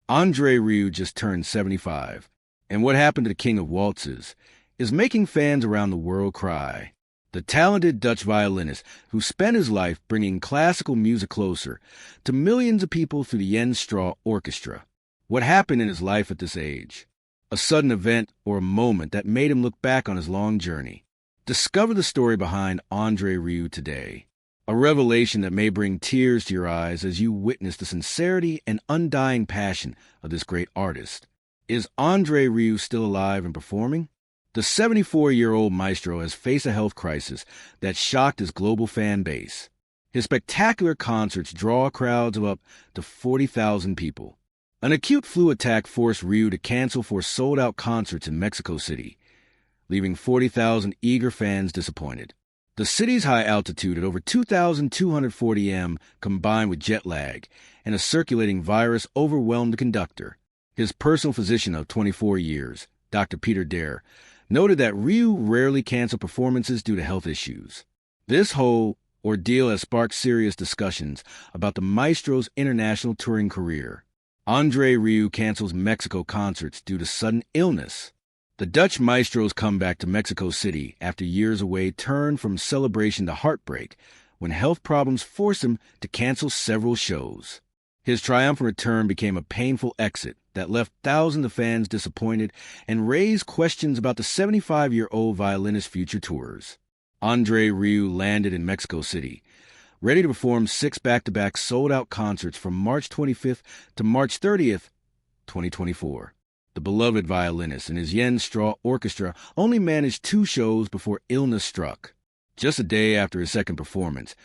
André Rieu just turned 75, and what happened to the king of waltzes is making fans around the world cry. The talented Dutch violinist who spent his life bringing classical music closer to millions of people through the Jens Straw Orchestra. What happened in his life at this age? A sudden event or a moment that made him look back on his long journey. Discover the story behind André Rieu today. A revelation that may bring tears to your eyes as you witness the sincerity and undying passion of this great artist. Is André Rieu still alive and performing? The 74-year-old maestro has faced a health crisis that shocked his global fan base. His spectacular concerts draw crowds of up to 40,000 people. An acute flu attack forced Rieu to cancel 4 sold-out concerts in Mexico City, leaving 40,000 eager fans disappointed. The city's high altitude at over 2,240 m combined with jet lag and a circulating virus overwhelmed the conductor. His personal physician of 24 years, Dr. Peter Dare, noted that Rieu rarely canceled performances due to health issues. This whole ordeal has sparked serious discussions about the maestro's international touring career. André Rieu cancels Mexico concerts due to sudden illness. The Dutch maestro's comeback to Mexico City after years away turned from celebration to heartbreak when health problems forced him to cancel several shows. His triumphant return became a painful exit that left thousands of fans disappointed and raised questions about the 75-year-old violinist's future tours. André Rieu landed in Mexico City, ready to perform 6 back-to-back sold-out concerts from March 25th to March 30th, 2024. The beloved violinist and his Jens Straw Orchestra only managed 2 shows before illness struck. Just a day after his second performance,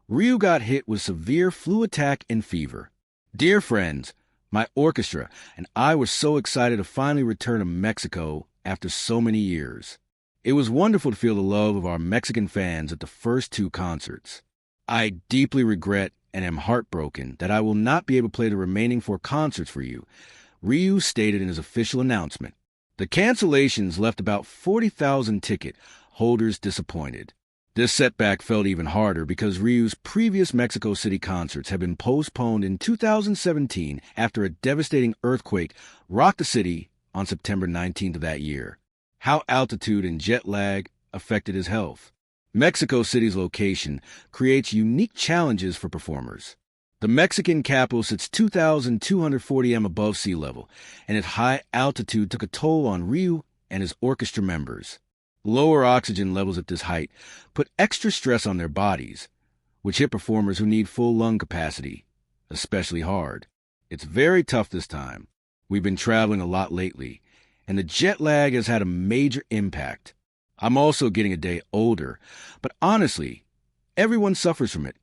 Rieu got hit with severe flu attack and fever. Dear friends, my orchestra and I were so excited to finally return to Mexico after so many years. It was wonderful to feel the love of our Mexican fans at the first 2 concerts. I deeply regret and am heartbroken that I will not be able to play the remaining 4 concerts for you, Rieu stated in his official announcement. The cancellations left about 40,000 ticket holders disappointed. This setback felt even harder because Rieu's previous Mexico City concerts had been postponed in 2017 after a devastating earthquake rocked the city on September 19th of that year. How altitude and jet lag affected his health. Mexico City's location creates unique challenges for performers. The Mexican capital sits 2,240 m above sea level, and its high altitude took a toll on Rieu and his orchestra members. Lower oxygen levels at this height put extra stress on their bodies, which hit performers who need full lung capacity, especially hard. It's very tough this time. We've been traveling a lot lately, and the jet lag has had a major impact. I'm also getting a day older, but honestly, everyone suffers from it,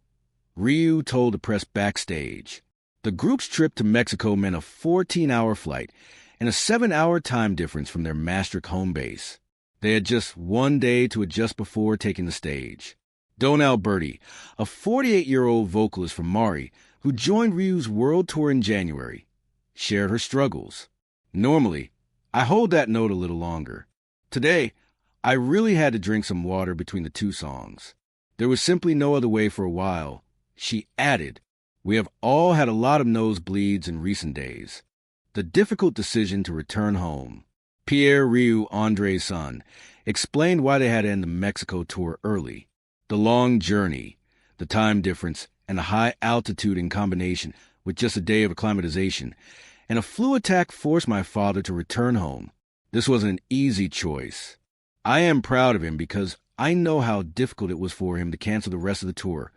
Rieu told the press backstage. The group's trip to Mexico meant a 14-hour flight and a 7-hour time difference from their Maastricht home base. They had just 1 day to adjust before taking the stage. Don Alberti, a 48-year-old vocalist from Mari who joined Rieu's world tour in January, shared her struggles. Normally, I hold that note a little longer. Today, I really had to drink some water between the 2 songs. There was simply no other way for a while. She added, "We have all had a lot of nosebleeds in recent days." The difficult decision to return home. Pierre Rieu, André's son, explained why they had to end the Mexico tour early. The long journey, the time difference, and the high altitude in combination with just a day of acclimatization, and a flu attack forced my father to return home. This was an easy choice. I am proud of him because I know how difficult it was for him to cancel the rest of the tour,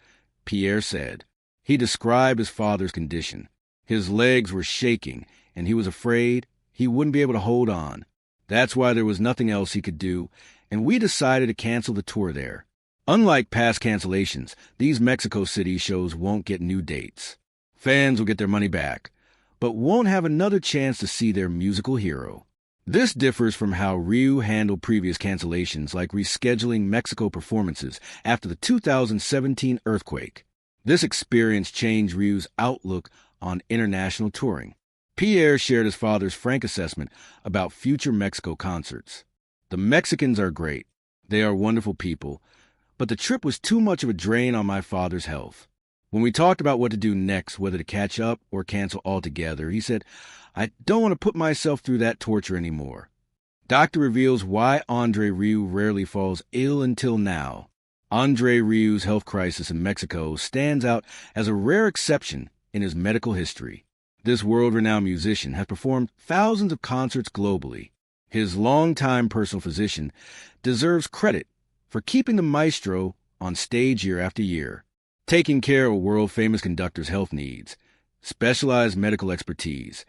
Pierre said. He described his father's condition. His legs were shaking, and he was afraid he wouldn't be able to hold on. That's why there was nothing else he could do, and we decided to cancel the tour there. Unlike past cancellations, these Mexico City shows won't get new dates. Fans will get their money back, but won't have another chance to see their musical hero. This differs from how Rieu handled previous cancellations like rescheduling Mexico performances after the 2017 earthquake. This experience changed Rieu's outlook on international touring. Pierre shared his father's frank assessment about future Mexico concerts. "The Mexicans are great. They are wonderful people, but the trip was too much of a drain on my father's health. When we talked about what to do next, whether to catch up or cancel altogether, he said, "I don't want to put myself through that torture anymore." Doctor reveals why André Rieu rarely falls ill until now. André Rieu's health crisis in Mexico stands out as a rare exception in his medical history. This world-renowned musician has performed thousands of concerts globally. His longtime personal physician deserves credit for keeping the maestro on stage year after year, taking care of a world-famous conductor's health needs, specialized medical expertise.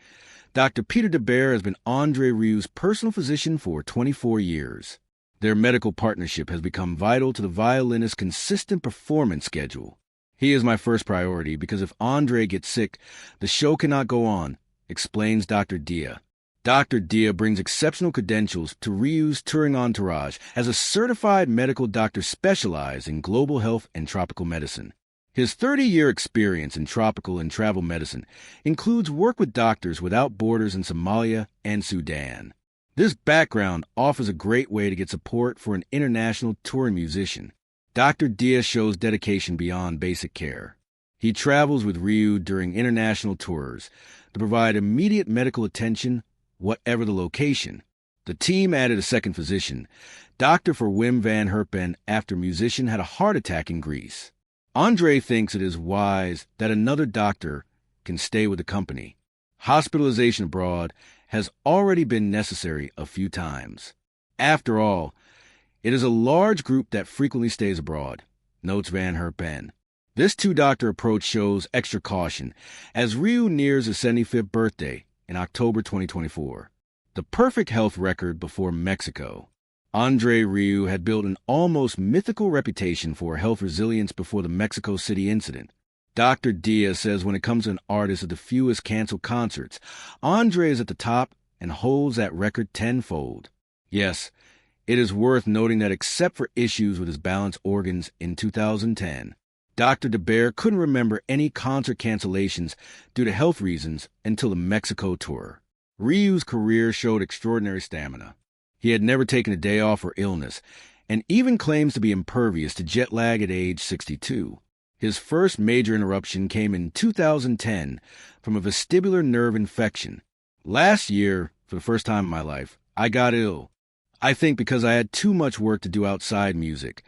Dr. Peter de Beer has been André Rieu's personal physician for 24 years. Their medical partnership has become vital to the violinist's consistent performance schedule. "He is my first priority because if André gets sick, the show cannot go on," explains Dr. Dia. Dr. Dia brings exceptional credentials to Rieu's touring entourage as a certified medical doctor specialized in global health and tropical medicine. His 30-year experience in tropical and travel medicine includes work with Doctors Without Borders in Somalia and Sudan. This background offers a great way to get support for an international touring musician. Dr. Dia shows dedication beyond basic care. He travels with Rieu during international tours to provide immediate medical attention, whatever the location. The team added a second physician, doctor for Wim van Herpen, after musician had a heart attack in Greece. André thinks it is wise that another doctor can stay with the company. Hospitalization abroad has already been necessary a few times. After all, it is a large group that frequently stays abroad, notes Van Herpen. This two-doctor approach shows extra caution as Rieu nears his 75th birthday in October 2024. The perfect health record before Mexico. André Rieu had built an almost mythical reputation for health resilience before the Mexico City incident. Dr. Diaz says when it comes to an artist with the fewest canceled concerts, André is at the top and holds that record tenfold. Yes, it is worth noting that except for issues with his balance organs in 2010, Dr. de Beer couldn't remember any concert cancellations due to health reasons until the Mexico tour. Rieu's career showed extraordinary stamina. He had never taken a day off for illness, and even claims to be impervious to jet lag at age 62. His first major interruption came in 2010 from a vestibular nerve infection. "Last year, for the first time in my life, I got ill. I think because I had too much work to do outside music,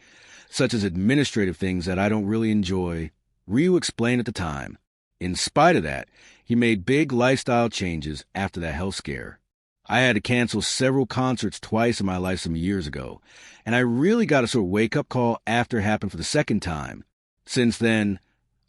such as administrative things that I don't really enjoy," Rieu explained at the time. In spite of that, he made big lifestyle changes after that health scare. "I had to cancel several concerts twice in my life some years ago, and I really got a sort of wake-up call after it happened for the second time. Since then,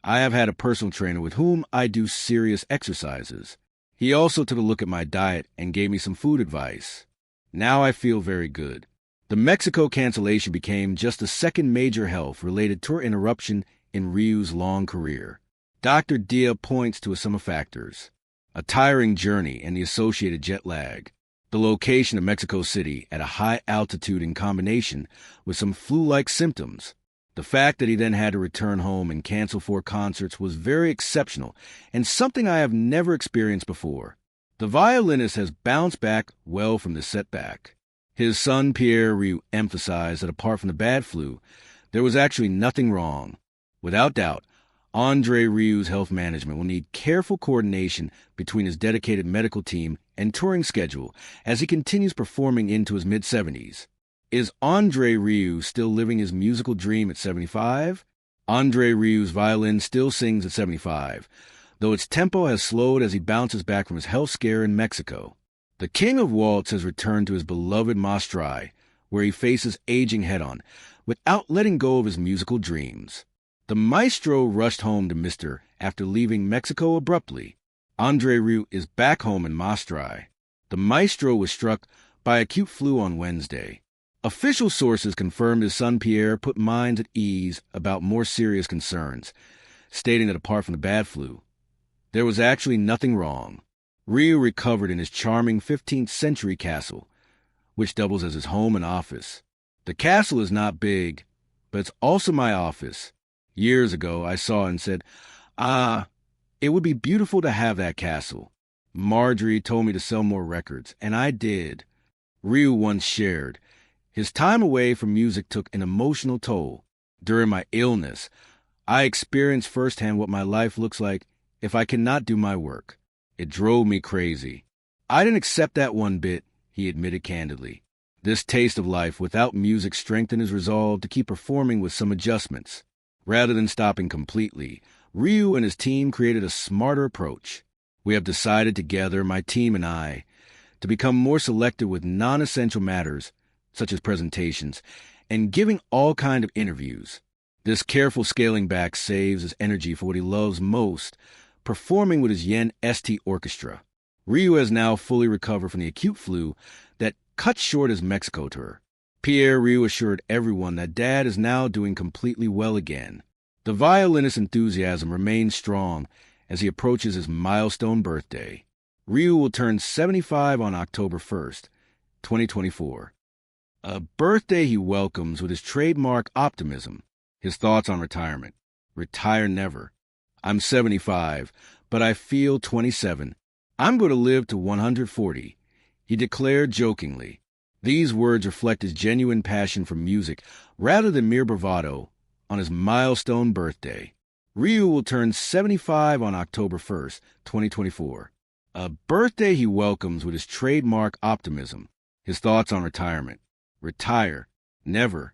I have had a personal trainer with whom I do serious exercises. He also took a look at my diet and gave me some food advice. Now I feel very good." The Mexico cancellation became just the second major health-related tour interruption in Rieu's long career. Dr. Dia points to some factors: a tiring journey and the associated jet lag, the location of Mexico City at a high altitude in combination with some flu-like symptoms. The fact that he then had to return home and cancel 4 concerts was very exceptional and something I have never experienced before. The violinist has bounced back well from this setback. His son Pierre Rieu emphasized that apart from the bad flu, there was actually nothing wrong. Without doubt, André Rieu's health management will need careful coordination between his dedicated medical team and touring schedule as he continues performing into his mid-70s. Is André Rieu still living his musical dream at 75? André Rieu's violin still sings at 75, though its tempo has slowed as he bounces back from his health scare in Mexico. The king of Waltz has returned to his beloved Maastricht, where he faces aging head-on, without letting go of his musical dreams. The maestro rushed home to Mr. after leaving Mexico abruptly. André Rieu is back home in Maastricht. The maestro was struck by acute flu on Wednesday. Official sources confirmed his son Pierre put minds at ease about more serious concerns, stating that apart from the bad flu, there was actually nothing wrong. Rieu recovered in his charming 15th-century castle, which doubles as his home and office. The castle is not big, but it's also my office. Years ago, I saw it and said, it would be beautiful to have that castle. Marjorie told me to sell more records, and I did. Rieu once shared, his time away from music took an emotional toll. During my illness, I experienced firsthand what my life looks like if I cannot do my work. It drove me crazy. I didn't accept that one bit, he admitted candidly. This taste of life without music strengthened his resolve to keep performing with some adjustments. Rather than stopping completely, Rieu and his team created a smarter approach. We have decided together, my team and I, to become more selective with non-essential matters, such as presentations, and giving all kinds of interviews. This careful scaling back saves his energy for what he loves most, performing with his Yen ST Orchestra. Rieu has now fully recovered from the acute flu that cut short his Mexico tour. Pierre Rieu assured everyone that Dad is now doing completely well again. The violinist's enthusiasm remains strong as he approaches his milestone birthday. Rieu will turn 75 on October 1st, 2024. A birthday he welcomes with his trademark optimism. His thoughts on retirement. Retire never. I'm 75, but I feel 27. I'm going to live to 140, he declared jokingly. These words reflect his genuine passion for music rather than mere bravado on his milestone birthday. Rieu will turn 75 on October 1st, 2024. A birthday he welcomes with his trademark optimism. His thoughts on retirement. Retire. Never.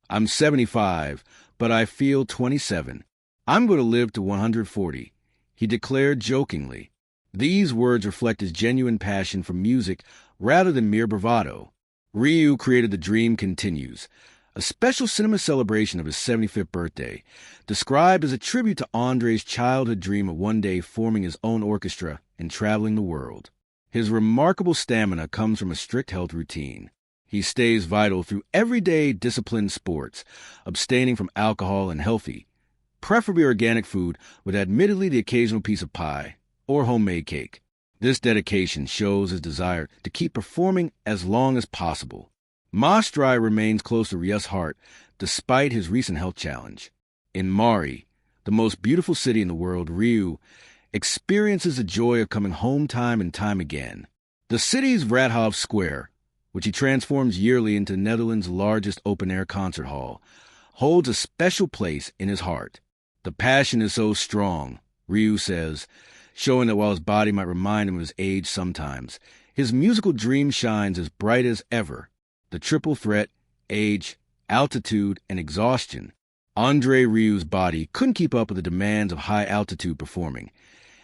I'm 75, but I feel 27. I'm going to live to 140, he declared jokingly. These words reflect his genuine passion for music rather than mere bravado. Rieu created The Dream Continues, a special cinema celebration of his 75th birthday, described as a tribute to André's childhood dream of one day forming his own orchestra and traveling the world. His remarkable stamina comes from a strict health routine. He stays vital through everyday disciplined sports, abstaining from alcohol and healthy, preferably organic food with admittedly the occasional piece of pie or homemade cake. This dedication shows his desire to keep performing as long as possible. Maastricht remains close to Rieu's heart despite his recent health challenge. In Mari, the most beautiful city in the world, Rieu experiences the joy of coming home time and time again. The city's Vrathof Square, which he transforms yearly into the Netherlands' largest open-air concert hall, holds a special place in his heart. The passion is so strong, Rieu says, showing that while his body might remind him of his age sometimes, his musical dream shines as bright as ever. The triple threat, age, altitude, and exhaustion. André Rieu's body couldn't keep up with the demands of high-altitude performing,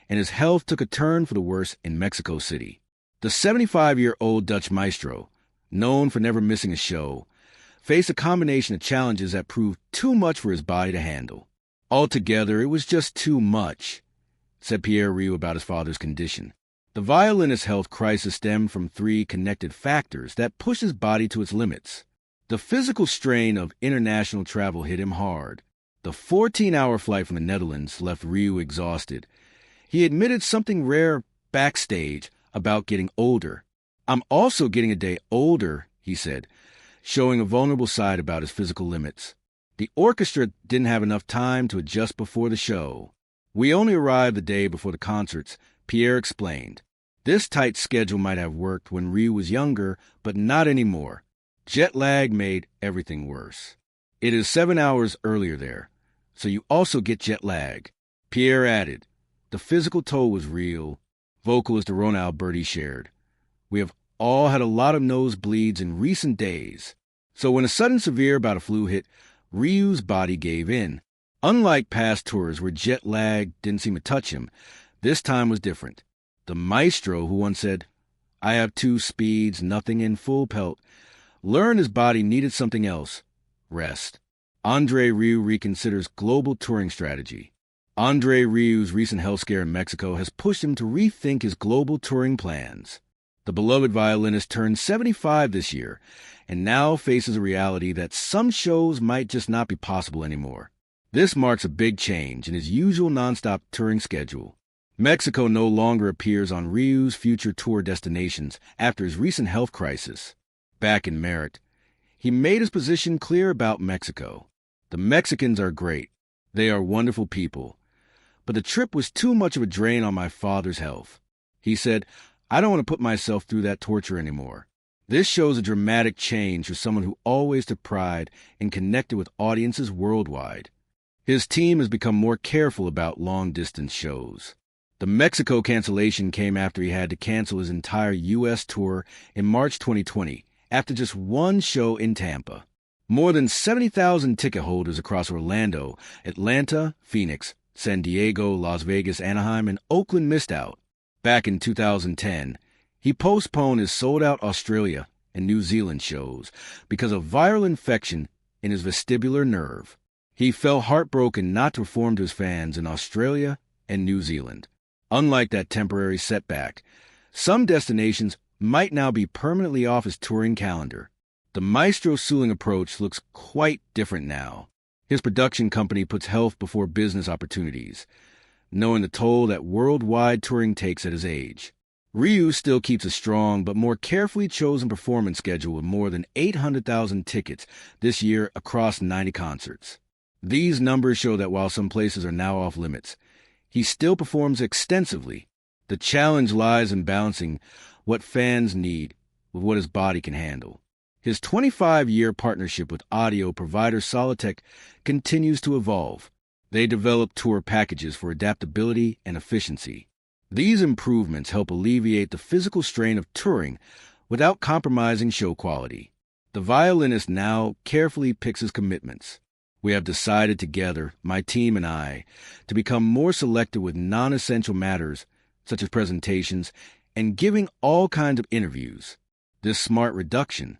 and his health took a turn for the worse in Mexico City. The 75-year-old Dutch maestro, known for never missing a show, faced a combination of challenges that proved too much for his body to handle. Altogether, it was just too much, said Pierre Rieu about his father's condition. The violinist's health crisis stemmed from three connected factors that pushed his body to its limits. The physical strain of international travel hit him hard. The 14-hour flight from the Netherlands left Rieu exhausted. He admitted something rare backstage about getting older. I'm also getting a day older, he said, showing a vulnerable side about his physical limits. The orchestra didn't have enough time to adjust before the show. We only arrived the day before the concerts, Pierre explained. This tight schedule might have worked when Rieu was younger, but not anymore. Jet lag made everything worse. It is 7 hours earlier there, so you also get jet lag. Pierre added. The physical toll was real, vocalist Rona Alberti shared. We have all had a lot of nosebleeds in recent days. So when a sudden severe bout of flu hit, Rieu's body gave in. Unlike past tours where jet lag didn't seem to touch him, this time was different. The maestro, who once said, I have 2 speeds, nothing in full pelt, learned his body needed something else, rest. André Rieu reconsiders global touring strategy. André Rieu's recent health scare in Mexico has pushed him to rethink his global touring plans. The beloved violinist turned 75 this year and now faces a reality that some shows might just not be possible anymore. This marks a big change in his usual nonstop touring schedule. Mexico no longer appears on Rieu's future tour destinations after his recent health crisis. Back in Merritt, he made his position clear about Mexico. The Mexicans are great. They are wonderful people. But the trip was too much of a drain on my father's health. He said, I don't want to put myself through that torture anymore. This shows a dramatic change for someone who always took pride and connected with audiences worldwide. His team has become more careful about long-distance shows. The Mexico cancellation came after he had to cancel his entire U.S. tour in March 2020 after just one show in Tampa. More than 70,000 ticket holders across Orlando, Atlanta, Phoenix, San Diego, Las Vegas, Anaheim, and Oakland missed out. Back in 2010, he postponed his sold-out Australia and New Zealand shows because of viral infection in his vestibular nerve. He felt heartbroken not to perform to his fans in Australia and New Zealand. Unlike that temporary setback, some destinations might now be permanently off his touring calendar. The Maestro Suling approach looks quite different now. His production company puts health before business opportunities, knowing the toll that worldwide touring takes at his age. Rieu still keeps a strong but more carefully chosen performance schedule with more than 800,000 tickets this year across 90 concerts. These numbers show that while some places are now off limits, he still performs extensively. The challenge lies in balancing what fans need with what his body can handle. His 25-year partnership with audio provider Solitech continues to evolve. They develop tour packages for adaptability and efficiency. These improvements help alleviate the physical strain of touring without compromising show quality. The violinist now carefully picks his commitments. We have decided together, my team and I, to become more selective with non-essential matters such as presentations and giving all kinds of interviews. This smart reduction